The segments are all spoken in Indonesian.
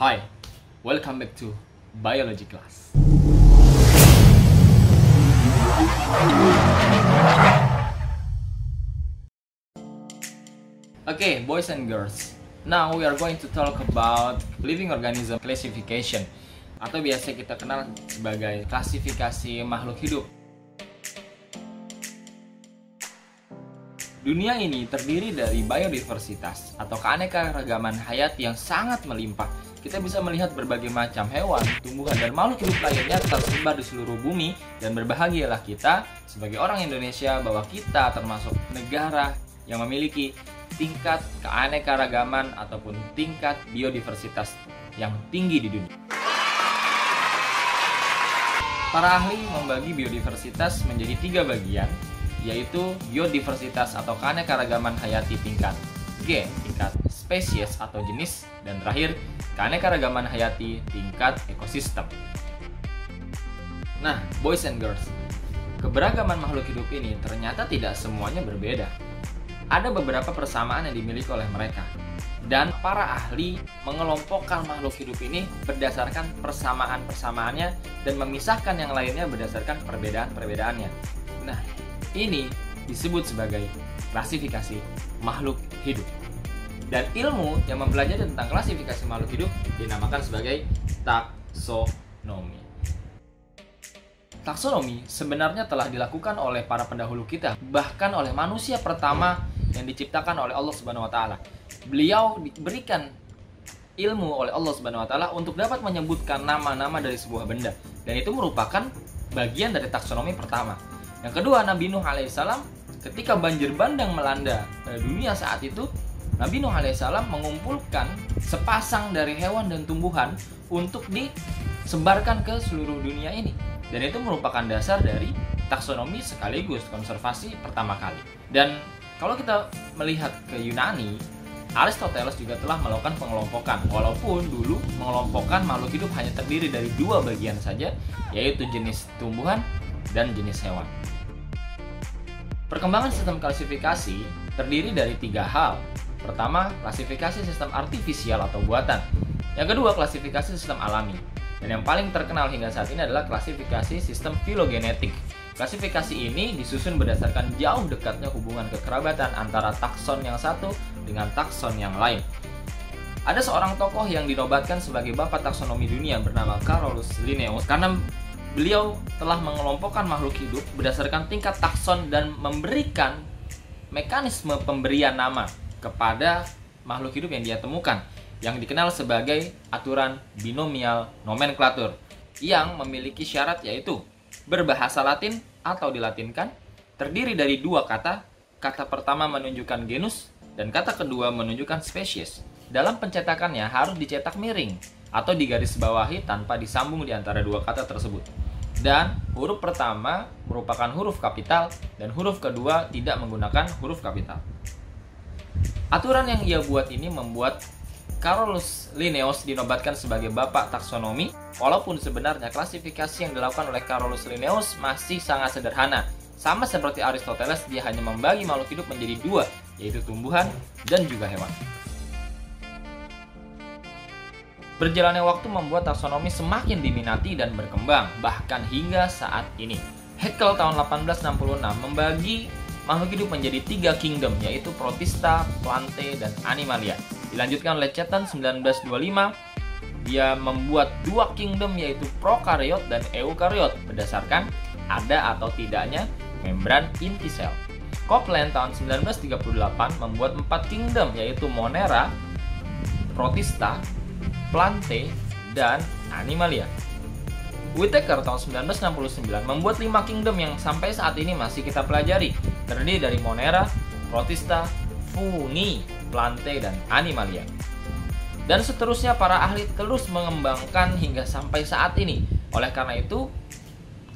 Hi, welcome back to Biology class. Okay, boys and girls. Now we are going to talk about living organism classification, atau biasa kita kenal sebagai klasifikasi makhluk hidup. Dunia ini terdiri dari biodiversitas atau keanekaragaman hayati yang sangat melimpah. Kita bisa melihat berbagai macam hewan, tumbuhan, dan makhluk hidup lainnya tersebar di seluruh bumi, dan berbahagialah kita sebagai orang Indonesia bahwa kita termasuk negara yang memiliki tingkat keanekaragaman ataupun tingkat biodiversitas yang tinggi di dunia. Para ahli membagi biodiversitas menjadi 3 bagian, yaitu biodiversitas atau keanekaragaman hayati tingkat G, tingkat spesies atau jenis, dan terakhir keanekaragaman hayati tingkat ekosistem. Nah, boys and girls, keberagaman makhluk hidup ini ternyata tidak semuanya berbeda. Ada beberapa persamaan yang dimiliki oleh mereka, dan para ahli mengelompokkan makhluk hidup ini berdasarkan persamaan-persamaannya dan memisahkan yang lainnya berdasarkan perbedaan-perbedaannya. Nah, ini disebut sebagai klasifikasi makhluk hidup. Dan ilmu yang mempelajari tentang klasifikasi makhluk hidup dinamakan sebagai taksonomi. Taksonomi sebenarnya telah dilakukan oleh para pendahulu kita, bahkan oleh manusia pertama yang diciptakan oleh Allah Subhanahu wa taala. Beliau diberikan ilmu oleh Allah Subhanahu wa taala untuk dapat menyebutkan nama-nama dari sebuah benda, dan itu merupakan bagian dari taksonomi pertama. Yang kedua, Nabi Nuh alaihissalam ketika banjir bandang melanda dunia saat itu, Nabi Nuh alaihissalam mengumpulkan sepasang dari hewan dan tumbuhan untuk disebarkan ke seluruh dunia ini. Dan itu merupakan dasar dari taksonomi sekaligus konservasi pertama kali. Dan kalau kita melihat ke Yunani, Aristoteles juga telah melakukan pengelompokan. Walaupun dulu mengelompokkan makhluk hidup hanya terdiri dari 2 bagian saja, yaitu jenis tumbuhan dan jenis hewan. Perkembangan sistem klasifikasi terdiri dari 3 hal. Pertama, klasifikasi sistem artifisial atau buatan. Yang kedua, klasifikasi sistem alami. Dan yang paling terkenal hingga saat ini adalah klasifikasi sistem filogenetik. Klasifikasi ini disusun berdasarkan jauh dekatnya hubungan kekerabatan antara takson yang satu dengan takson yang lain. Ada seorang tokoh yang dinobatkan sebagai bapak taksonomi dunia bernama Carolus Linnaeus karena beliau telah mengelompokkan makhluk hidup berdasarkan tingkat takson dan memberikan mekanisme pemberian nama kepada makhluk hidup yang dia temukan, yang dikenal sebagai aturan binomial nomenklatur, yang memiliki syarat yaitu berbahasa Latin atau dilatinkan, terdiri dari 2 kata. Kata pertama menunjukkan genus dan kata kedua menunjukkan spesies. Dalam pencetakannya harus dicetak miring atau digarisbawahi tanpa disambung di antara 2 kata tersebut. Dan huruf pertama merupakan huruf kapital dan huruf kedua tidak menggunakan huruf kapital. Aturan yang ia buat ini membuat Carolus Linnaeus dinobatkan sebagai bapak taksonomi, walaupun sebenarnya klasifikasi yang dilakukan oleh Carolus Linnaeus masih sangat sederhana. Sama seperti Aristoteles, dia hanya membagi makhluk hidup menjadi 2, yaitu tumbuhan dan juga hewan. Berjalannya waktu membuat taksonomi semakin diminati dan berkembang, bahkan hingga saat ini. Haeckel tahun 1866 membagi makhluk hidup menjadi 3 kingdom, yaitu Protista, Plantae, dan Animalia. Dilanjutkan oleh Chetan 1925, dia membuat 2 kingdom, yaitu Prokaryot dan Eukariot, berdasarkan ada atau tidaknya membran inti sel. Copeland tahun 1938 membuat 4 kingdom, yaitu Monera, Protista, Plantae, dan Animalia. Whittaker tahun 1969 membuat 5 kingdom yang sampai saat ini masih kita pelajari, terdiri dari Monera, Protista, Fungi, Plantae, dan Animalia. Dan seterusnya para ahli terus mengembangkan hingga sampai saat ini. Oleh karena itu,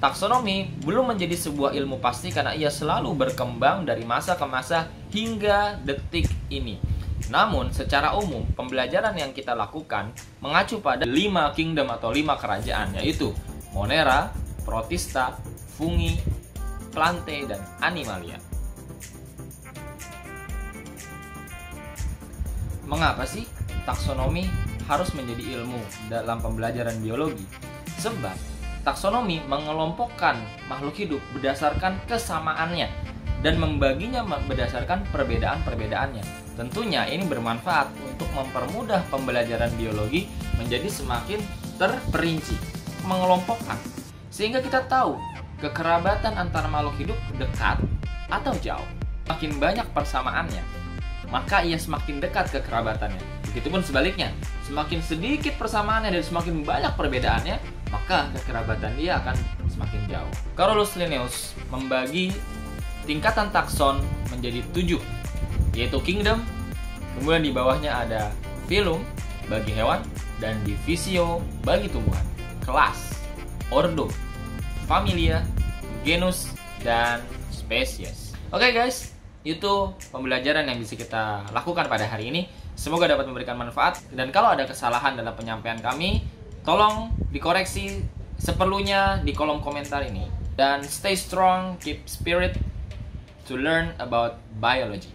taksonomi belum menjadi sebuah ilmu pasti karena ia selalu berkembang dari masa ke masa hingga detik ini. Namun, secara umum, pembelajaran yang kita lakukan mengacu pada 5 kingdom atau 5 kerajaan, yaitu Monera, Protista, Fungi, Plantae, dan Animalia. Mengapa sih taksonomi harus menjadi ilmu dalam pembelajaran biologi. Sebab taksonomi mengelompokkan makhluk hidup berdasarkan kesamaannya dan membaginya berdasarkan perbedaan-perbedaannya. Tentunya ini bermanfaat untuk mempermudah pembelajaran biologi menjadi semakin terperinci, mengelompokkan, sehingga kita tahu kekerabatan antara makhluk hidup dekat atau jauh. Makin banyak persamaannya, maka ia semakin dekat kekerabatannya. Begitupun sebaliknya, semakin sedikit persamaannya dan semakin banyak perbedaannya, maka kekerabatan dia akan semakin jauh. Carolus Linnaeus membagi tingkatan takson menjadi 7, yaitu kingdom, kemudian di bawahnya ada phylum bagi hewan, dan divisio bagi tumbuhan, kelas, ordo, familia, genus, dan spesies. Oke guys, itu pembelajaran yang bisa kita lakukan pada hari ini. Semoga dapat memberikan manfaat, dan kalau ada kesalahan dalam penyampaian kami, tolong dikoreksi seperlunya di kolom komentar ini. Dan stay strong, keep spirit to learn about biology.